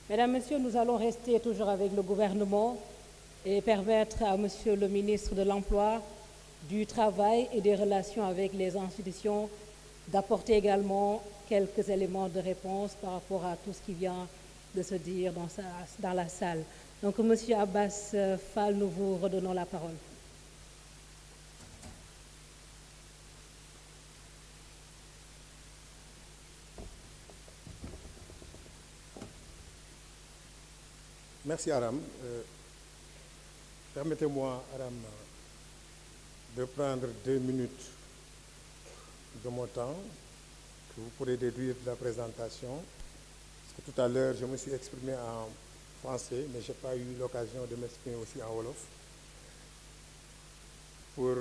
Mesdames, Messieurs, nous allons rester toujours avec le gouvernement et permettre à Monsieur le ministre de l'Emploi, du Travail et des Relations avec les institutions d'apporter également quelques éléments de réponse par rapport à tout ce qui vient de se dire dans la salle. Donc, Monsieur Abbas Fall, nous vous redonnons la parole. Merci Aram. Permettez-moi, Aram, de prendre 2 minutes de mon temps que vous pourrez déduire de la présentation. Parce que tout à l'heure, je me suis exprimé en français, mais je n'ai pas eu l'occasion de m'exprimer aussi en wolof. Pour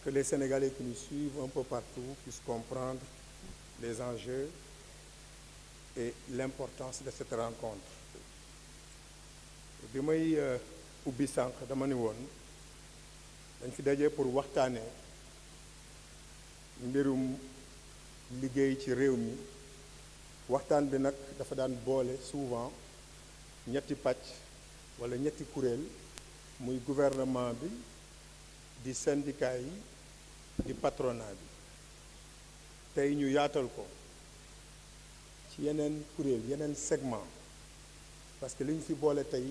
que les Sénégalais qui nous suivent un peu partout puissent comprendre les enjeux et l'importance de cette rencontre. bi may ubbi sànq dama ni woon dañ fi daje pour waxtaane mbirum liggéey ci réew mi waxtaan bi nag dafa daan boole souvent ñetti pàcc wala ñetti kuréel muy gouvernement bi di syndicat yi di patronat bi tey ñu yaatal ko ci yeneen kuréel yeneen segment parce que li ñu fi boole tey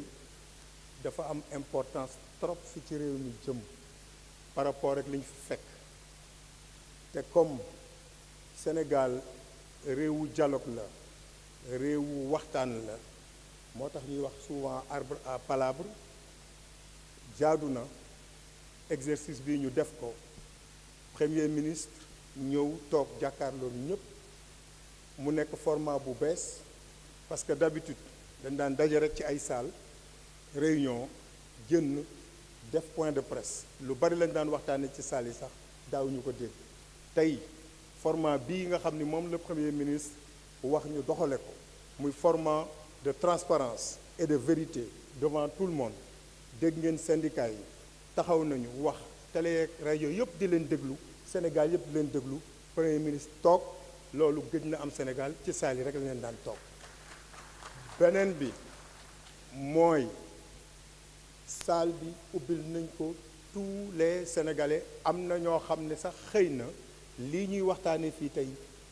dafa am importance trop fi ci réew mi jëm par rapport ak li ñu fi fekk te comme Sénégal réewu dialogue la réewu waxtaan la moo tax ñuy wax souvent arbre à palabre jaadu na exercice bi ñu def ko premier ministre ñëw toog jàkkaarloo ñëpp mu nekk format bu bees parce que d'habitude dañ daan daje rek ci ay salle réunion génn def point de presse lu bari lañ daan waxtaane ci salle yi sax daawuñu ko dégg tey format bii nga xam ni moom le premier ministre wax ñu doxale ko muy format de transparence et de vérité devant tout le monde dégg ngeen syndicat yi taxaw nañu wax télé ak rajo yëpp di leen déglu Sénégal yëpp di leen déglu premier ministre toog loolu gëj na am Sénégal ci salle yi rek la leen daan toog beneen bi mooy salle bi ubbil nañ ko tous les Sénégalais am na ñoo xam ne sax xëy na lii ñuy waxtaane fii tey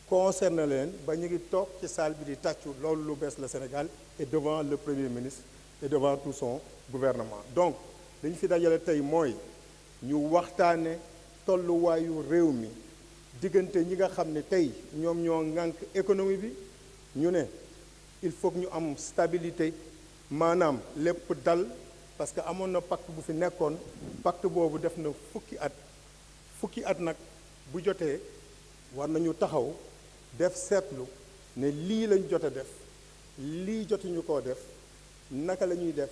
concerne leen ba ñu ngi toog ci salle bi di tàccu loolu lu bees la Sénégal et devant le Premier ministre et devant tout son gouvernement donc dañu fi dajale tey mooy ñu waxtaane tolluwaayu réew mi diggante ñi nga xam ne tey ñoom ñoo ŋànk économie bi ñu ne il faut que ñu am stabilité maanaam lépp dal parce que amoon na pacte bu fi nekkoon pacte boobu def na fukki at nag bu jotee war nañu taxaw def seetlu ne lii lañ jot a def lii jotuñu koo def naka la ñuy def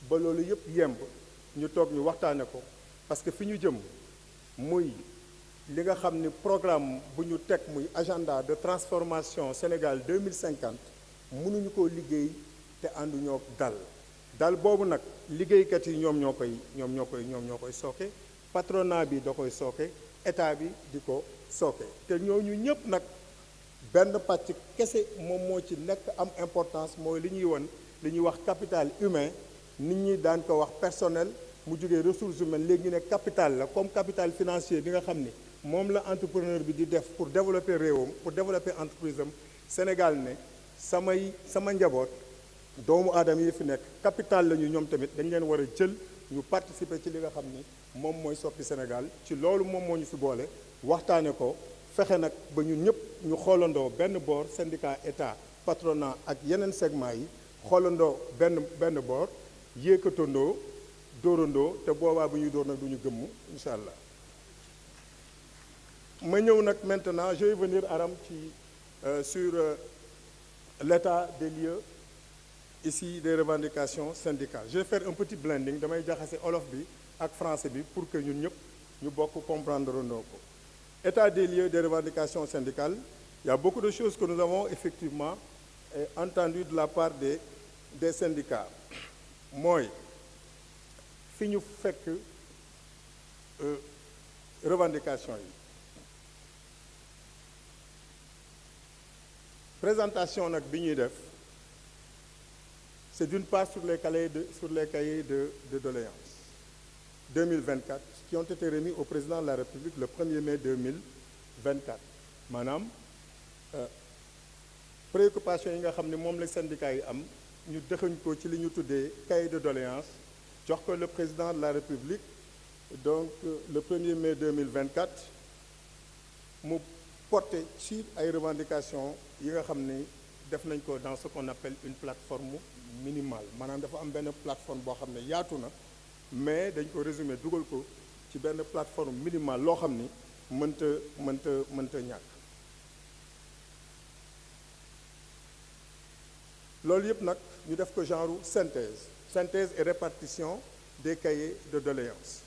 ba loolu yëpp yemb ñu toog ñu waxtaane ko parce que fi ñu jëm muy li nga xam ni programme bu ñu teg muy agenda de transformation Sénégal 2050 mënuñu koo liggéey te ànduñoo dal boobu nag liggéeykat yi ñoom ñoo koy sooke patronat bi da koy sooke état bi di ko sooke te ñooñu ñëpp nag benn pàcc kese moom moo ci nekk am importance mooy li ñuy wax capital humain nit ñi daan ko wax personnel mu jógee ressources humaines léegi ñu ne capital la comme capital financier bi nga xam ni moom la entrepreneur bi di def pour développer réewam pour développer entreprise am Sénégal ne sama njaboot doomu aadama yi fi nekk capital la ñu ñoom tamit dañ leen war a jël ñu participer ci li nga xam ni moom mooy soppi Sénégal ci loolu moom moo ñu fi boole waxtaane ko fexe nag ba ñun ñëpp ñu xoolandoo benn boor syndicat état patronat ak yeneen segment yi xoolandoo benn boor yéekatandoo dóorandoo te boobaa bu ñuy dóor nag du ñu gëmm incha allah ma ñëw nag maintenant je vais venir Aram ci sur l'état des lieux ici des revendications syndicales je vais faire un petit blending damay jaxase olof bi ak français bi pour que ñun ñëpp ñu bokk comprendre ndoo ko état des lieux des revendications syndicales il y a beaucoup de choses que nous avons effectivement entendues de la part des syndicats mooy fi ñu fekk revendication yi présentation nag bi ñuy def C'est d'une part sur les cahiers de doléances 2024 qui ont été remis au président de la République le 1er mai 2024 maanaam préoccupation yi nga xam ne moom la syndicat yi am ñu dëxañ ko ci li ñu tuddee cahier de doléances jox ko le président de la République donc le 1er mai 2024 mu porté ci ay revendications yi nga xam ni def nañ ko dans ce qu'on appelle une plateforme minimale maanaam dafa am benn plateforme boo xam ne yaatu na mais dañ ko résumé dugal ko ci benn plateforme minimale loo xam ni mënta ñàkk loolu yëpp nag ñu def ko genre synthèse et répartition des cahiers de doléances.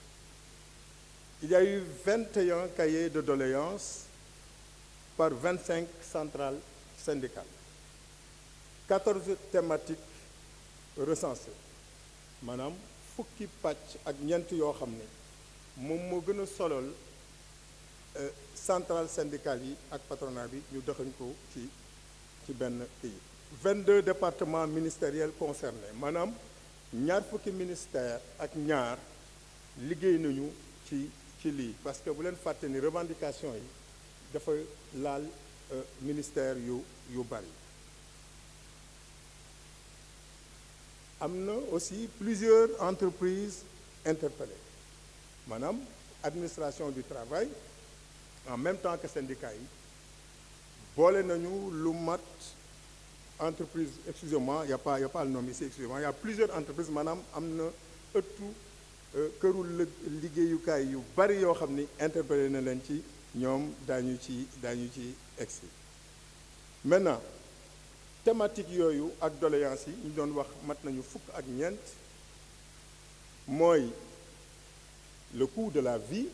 Il y a eu 21 cahiers de doléances par 25 centrales syndicales. 14 thématiques recensées maanaam fukki pàcc ak ñeent yoo xam ne moom moo gën a solol centrales syndicales yi ak patronat bi ñu dëxañ ko ci benn kii 22 départements ministériels concernés maanaam ñaar fukki ministère ak ñaar liggéey nañu ci lii parce que bu leen fàtte ni revendication yi dafa laal ministère yu bari am na aussi plusieurs entreprises interpellées maanaam administration du travail en même temps que syndicats yi boole nañu lu mat entreprise excusez-moi y a pas le nom ici excusez-moi y a plusieurs entreprises maanaam am na ëttu këru liggéeyukaay yu bari yoo xam ni interpellé na leen ci ñoom daañu ci egsi maintenant thématique yooyu ak doléances yi ñu doon wax mat nañu fukk ak ñeent mooy le coût de la vie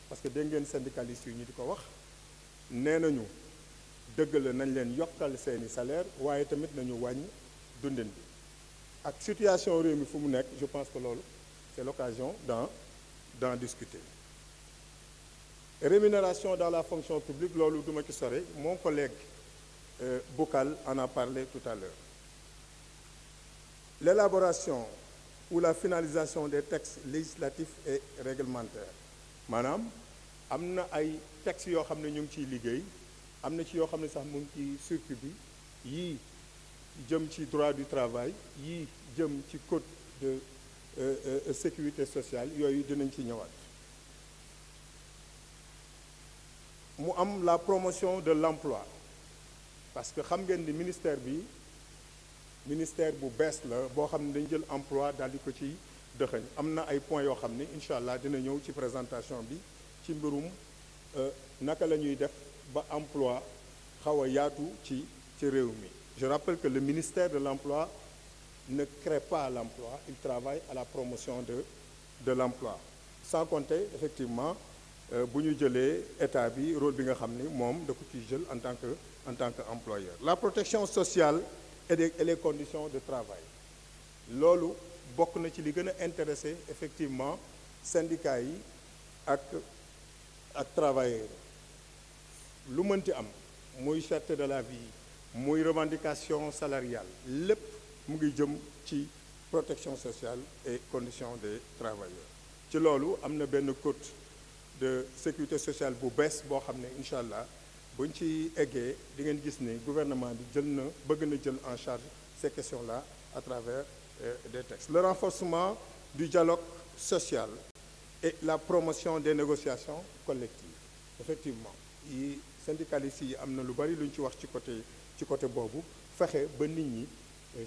parce que dégg ngeen syndicalistes yi ñu di ko wax nee nañu dëgg la nañ leen yokkal seeni salaire waaye tamit nañu wàññi dundin bi ak situation réew mi fu mu nekk je pense que loolu c'est l'occasion d'en discuter. Rémunération dans la fonction publique loolu duma ci sore mon collègue Boucal en a parlé tout à l'heure. L'élaboration ou la finalisation des textes législatifs et réglementaires maanaam am na ay textes yoo xam ne ñu ngi ciy liggéey am na ci yoo xam ne sax mu ngi ci circuit bi yii jëm ci droit du travail yii jëm ci code de sécurité sociale yooyu dinañ ci ñëwaat mu am la promotion de l'emploi parce que xam ngeen ni ministère bu bees la boo xam ne dañ jël emploi daal di ko ci dëxëñ am na ay points yoo xam ne incha allah dina ñëw ci présentation bi ci mbirum naka la ñuy def ba emploi xaw a yaatu ci réew mi. Je rappelle que le ministère de l'emploi ne crée pas l'emploi, il travaille à la promotion de l'emploi. Sans compter effectivement bu ñu jëlee état bi rôle bi nga xam ni moom da ko ciy jël en tant que employeur. La protection sociale et les conditions de travail loolu bokk na ci li gën a intéressé effectivement syndicats yi ak travailleurs lu mënti am muy cherté de la vie muy revendication salariale lépp mu ngi jëm ci protection sociale et conditions des travailleurs ci loolu am na benn code de sécurité sociale bu bees boo xam ne incha allah buñ ci eggee di ngeen gis ni gouvernement bi bëgg na jël en charge ces questions-là à travers des textes. Le renforcement du dialogue social et la promotion des négociations collectives effectivement yi syndicalistes yi am na lu bari lu ñu ci wax ci côté boobu fexe ba nit ñi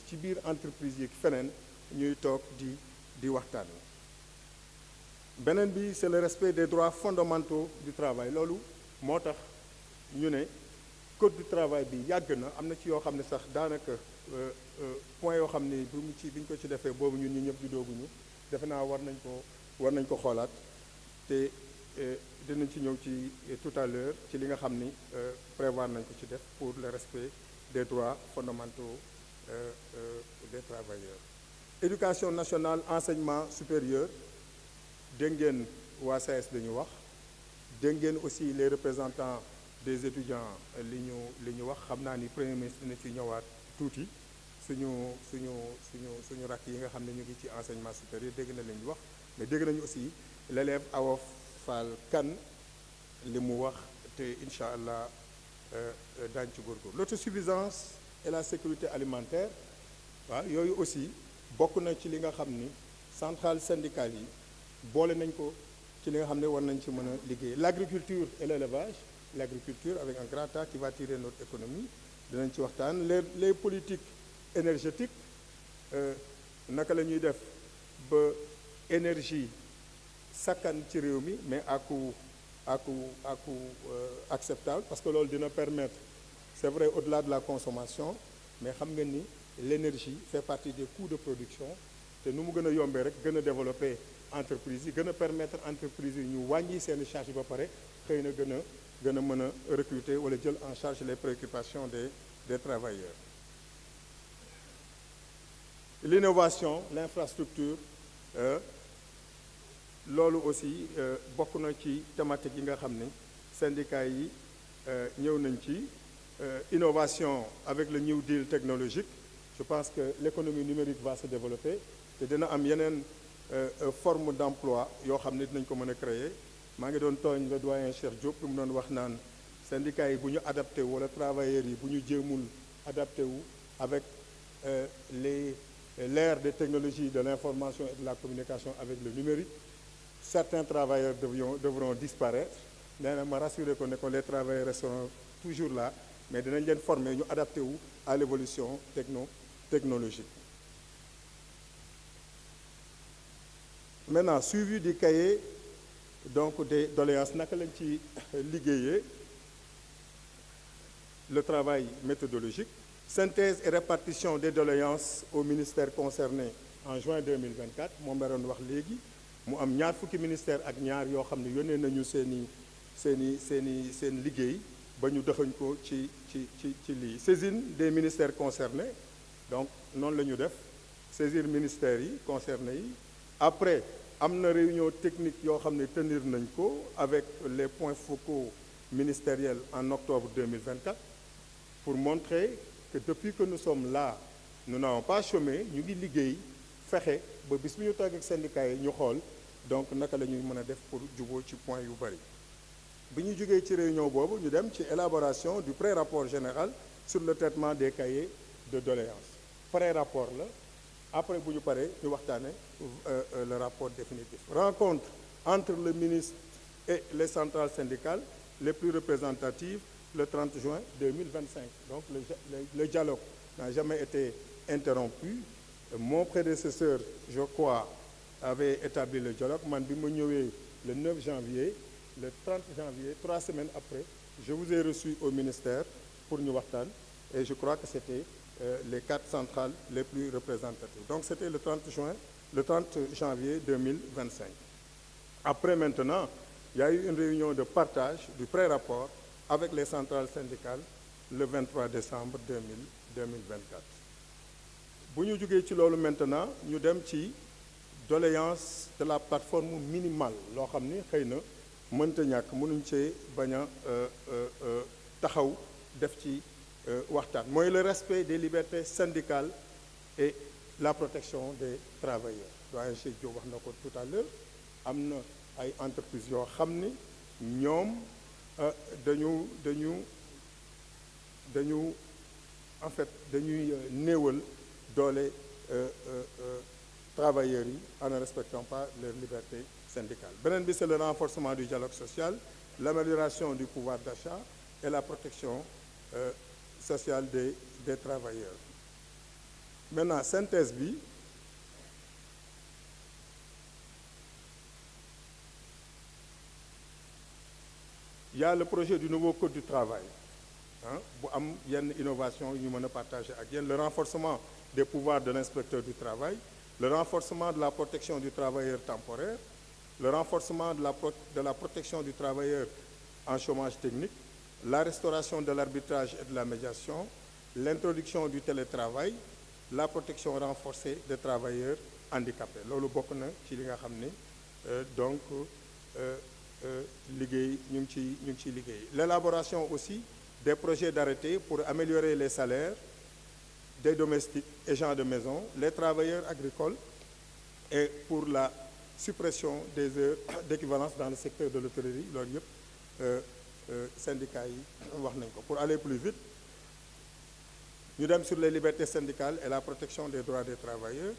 ci biir entreprise yi feneen ñuy toog di waxtaan. Beneen bi c'est le respect des droits fondamentaux du travail loolu moo tax ñu ne code du travail bi yàgg na am na ci yoo xam ne sax daanaka point yoo xam ne biñ ko ci defee boobu ñun ñi ñëpp di dooguñu defe naa war nañ ko xoolaat te dinañ ci ñëw ci tout à l'heure ci li nga xam ni prévoir nañ ko ci def pour le respect des droits fondamentaux des travailleurs. Éducation nationale enseignement supérieur dégg ngeen waa SAES dañu wax dégg ngeen aussi les représentants des étudiants li ñu wax xam naa ni premier ministre dina ci ñëwaat tuuti suñu rakk yi nga xam ne ñu ngi ci enseignement supérieur dégg na leen wax, mais dégg nañu aussi l'élève Awa Fall Kane li mu wax te incha allah daañu ci góorgóorlu. L'autosuffisance et la sécurité alimentaire waaw yooyu aussi bokk na ci li nga xam ni centrales syndicales yi boole nañ ko ci li nga xam ne war nañ ci mën a liggéey. L'agriculture et l'élevage, l'agriculture avec un grand A qui va tirer notre économie dinañ ci waxtaan. Les politiques énergétiques naka la ñuy def ba énergie sakkan ci réew mi mais à coût acceptable, parce que loolu dina permettre, c'est vrai, au-delà de la consommation, mais xam ngeen ni l'énergie fait partie des coûts de production te nu mu gën a yombee rek gën a développer entreprise yi gën a permettre entreprise yi ñu wàññi seeni charge ba pare xëy na gën a mën a recruter wala jël en charge les préoccupations des travailleurs. L'innovation, l'infrastructure, loolu aussi bokk na ci thématique yi nga xam ni syndicats yi ñëw nañ ci. Innovation avec le New Deal technologique, je pense que l'économie numérique va se développer te dina am yeneen forme d'emploi yoo xam ne dinañ ko mën a créer. Maa ngi doon tooñ le doyen Cheikh Diop lu mu doon wax naan syndicats yi bu ñu adapté wu wala travailleurs yi bu ñu jéemul adapté wu avec l'ère des technologies de l'information et de la communication avec le numérique, certains travailleurs devront disparaître. Nee na ma rassuré ko ne ko les travailleurs resteront toujours là, mais dinañ leen former ñu adapté wu à l'évolution technologique. Maintenant, suivi du cahier donc des doléances, naka lañ ci liggéeyee le travail méthodologique, synthèse et répartition des doléances au ministère concerné en juin 2024 moom la doon wax léegi mu am ñaar fukki ministère ak ñaar yoo xam ne yónnee nañu seen liggéey ba ñu dëxañ ko ci lii. Saisine des ministères concernés, donc noonu la ñu def saisir ministères yi concernés yi. Après am na réunion technique yoo xam ne tenir nañ ko avec les points focaux ministériels en octobre 2024 pour montrer que depuis que nous sommes là nous n'avons pas chômé, ñu ngi liggéey fexe ba bis bu ñu toog ak syndicats yi ñu xool donc naka la ñuy mën a def pour juboo ci point yu bari. bi ñu jógee ci réunion boobu ñu dem ci élaboration du pré-rapport général sur le traitement des cahiers de doléances. Pré-rapport la après bu ñu paree ñu waxtaane le rapport définitif. Rencontre entre le ministre et les centrales syndicales les plus représentatives le 30 juin 2025. Donc le dialogue n'a jamais été interrompu. Mon prédécesseur, je crois, avait établi le dialogue. Man bi ma ñëwee le 9 janvier, le 30 janvier, 3 semaines après, je vous ai reçu au ministère pour ñu waxtaan et je crois que c'était les 4 centrales les plus représentatives. Donc c'était le 30 janvier 2025. Après maintenant, il y a eu une réunion de partage du pré-rapport avec les centrales syndicales le 23 décembre 2024. Bu ñu jógee ci loolu maintenant ñu dem ci doléance de la plateforme minimale loo xam ni xëy na mënta ñàkk mënuñ cee bañ a taxaw def ci waxtaan mooy le respect des libertés syndicales et la protection des travailleurs. Doyen Cheikh Diop wax na ko tout à l'heure, am na ay entreprises yoo xam ni ñoom dañu en fait dañuy néewal doole travailleurs yi en ne respectant pas leurs libertés syndicales. Beneen bi c'est le renforcement du dialogue social, l'amélioration du pouvoir d'achat et la protection sociale des travailleurs. Maintenant synthèse bi il y a le projet du nouveau code du travail bu am yenn innovation yu ñu mën a partager ak yéen. Le renforcement des pouvoirs de l'inspecteur du travail, le renforcement de la protection du travailleur temporaire, le renforcement de la protection du travailleur en chômage technique, la restauration de l'arbitrage et de la médiation, l'introduction du télétravail, la protection renforcée des travailleurs handicapés. Loolu bokk na ci li nga xam ne donc liggéey ñu ngi ciy liggéey. L'élaboration aussi des projets d'arrêté pour améliorer les salaires des domestiques et gens de maison, les travailleurs agricoles et pour la suppression des heures d'équivalence dans le secteur de l'hôtellerie loolu yëpp syndicats yi wax nañ ko. Pour aller plus vite ñu dem sur les libertés syndicales et la protection des droits des travailleurs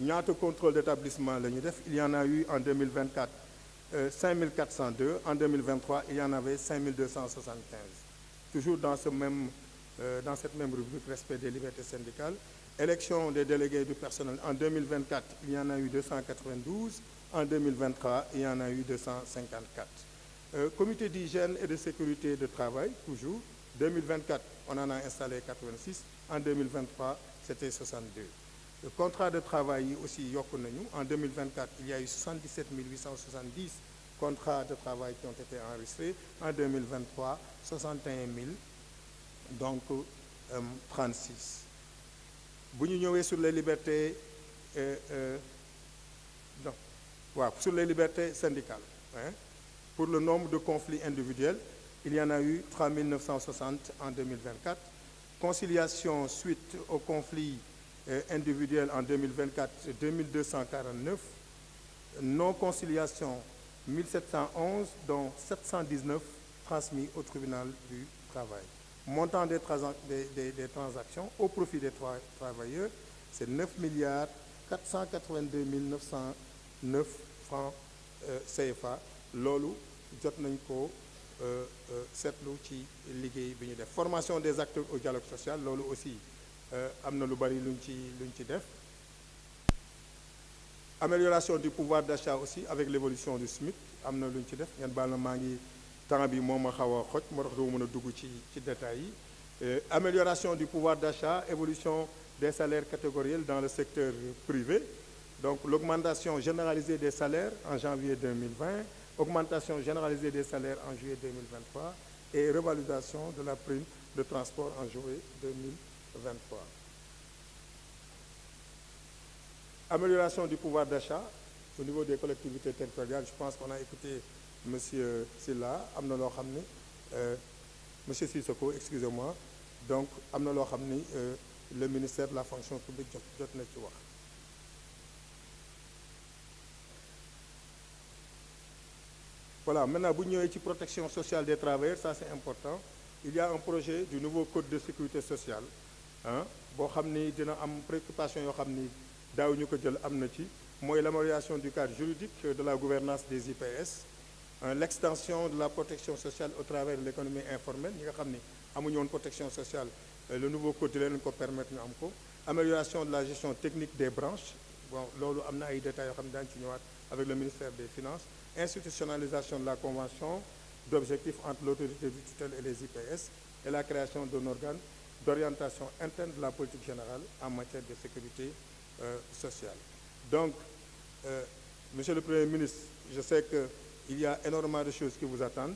ñaata contrôle d'établissement la ñu def. Il y en a eu en 2024 5402, en 2023 il y en avait 5275. Toujours dans cette même rubrique respect des libertés syndicales. Élection des délégués du personnel en 2024 il y en a eu 292, en 2023 il y en a eu 254. Comité d'hygiène et de sécurité de travail, toujours 2024 on en a installé 86, en 2023 c'était 62. Le contrat de travail yi aussi yokku nañu. En 2024 il y a eu 77 870 contrats de travail qui ont été enregistrés. En 2023 61 000, donc 36. Bu ñu ñëwee sur les libertés sur les libertés syndicales, pour le nombre de conflits individuels il y en a eu 3 960 en 2024. Conciliation suite aux conflits individuels en 2024 2249. Non conciliation 1711, dont 719 transmis au tribunal du travail. Montant des transactions au profit des travailleurs, c'est 9 482 909 francs CFA. loolu jot nañ ko seetlu ci liggéey bi ñu def. Formation des acteurs au dialogue social, loolu aussi am na lu bari luñ ci def. Amélioration du pouvoir d'achat aussi avec l'évolution du SMIC, am na luñ ci def. Ngeen baal na maa ngi temps bi moo ma xaw a xoj moo tax doo mën a dugg ci détails yi. Amélioration du pouvoir d'achat, évolution des salaires catégoriels dans le secteur privé. Donc l'augmentation généralisée des salaires en janvier 2020, augmentation généralisée des salaires en juillet 2023 et revalorisation de la prime de transport en juillet 2023. Amélioration du pouvoir d'achat au niveau des collectivités territoriales. Je pense qu'on a écouté Monsieur Sylla. Am na loo xam ni Monsieur Sissoko, excusez-moi. Donc am na loo xam ni le ministère de la fonction publique jot na ci wax. Voilà, maintenant bu ñëwee ci protection sociale des travailleurs, ça c'est important. Il y a un projet du nouveau code de sécurité sociale boo xam ni dina am préoccupation yoo xam ni daaw ñu ko jël am na ci. Mooy l'amélioration du cadre juridique de la gouvernance des IPS, l'extension de la protection sociale au travers de l'économie informelle. Ñi nga xam ni amuñu woon protection sociale, le nouveau code leen ko permettre ñu am ko. Amélioration de la gestion technique des branches. Bon, loolu am na ay détails yoo xam ne daañu ci ñëwaat avec le ministère des Finances. Institutionnalisation de la convention d'objectifs entre l'autorité de tutelle et les IPS et la création d'un organe d'orientation interne de la politique générale en matière de sécurité sociale. Donc, Monsieur le Premier ministre, je sais qu'il y a énormément de choses qui vous attendent.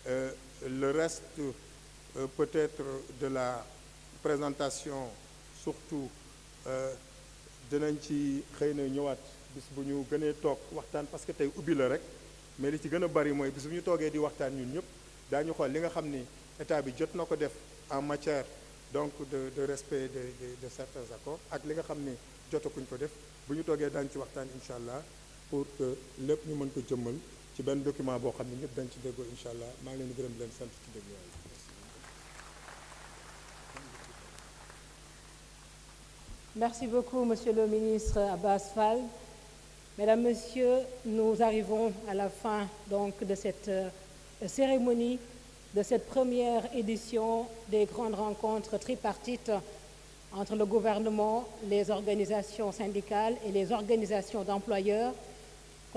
Le reste, peut-être de la présentation, surtout, dinañ ci xëy na ñëwaat bis bu ñu gënee toog waxtaan parce que tey ubbi la rek mais li ci gën a bari mooy bis bu ñu toogee di waxtaan ñun ñëpp daañu xool li nga xam ni état bi jot na ko def en matière donc de respect de certains accords ak li nga xam ni jotakuñ ko def bu ñu toogee daañu ci waxtaan incha allah pour que lépp ñu mën ko jëmmal ci benn document boo xam ne ñëpp dañ ci déggoo incha allah maa ngi leen di gërëm di leen sant ci déglu waay. Merci beaucoup, Monsieur le ministre Abass Fall. Mesdames, Messieurs, nous arrivons à la fin donc de cette cérémonie, de cette première édition des grandes rencontres tripartites entre le gouvernement, les organisations syndicales et les organisations d'employeurs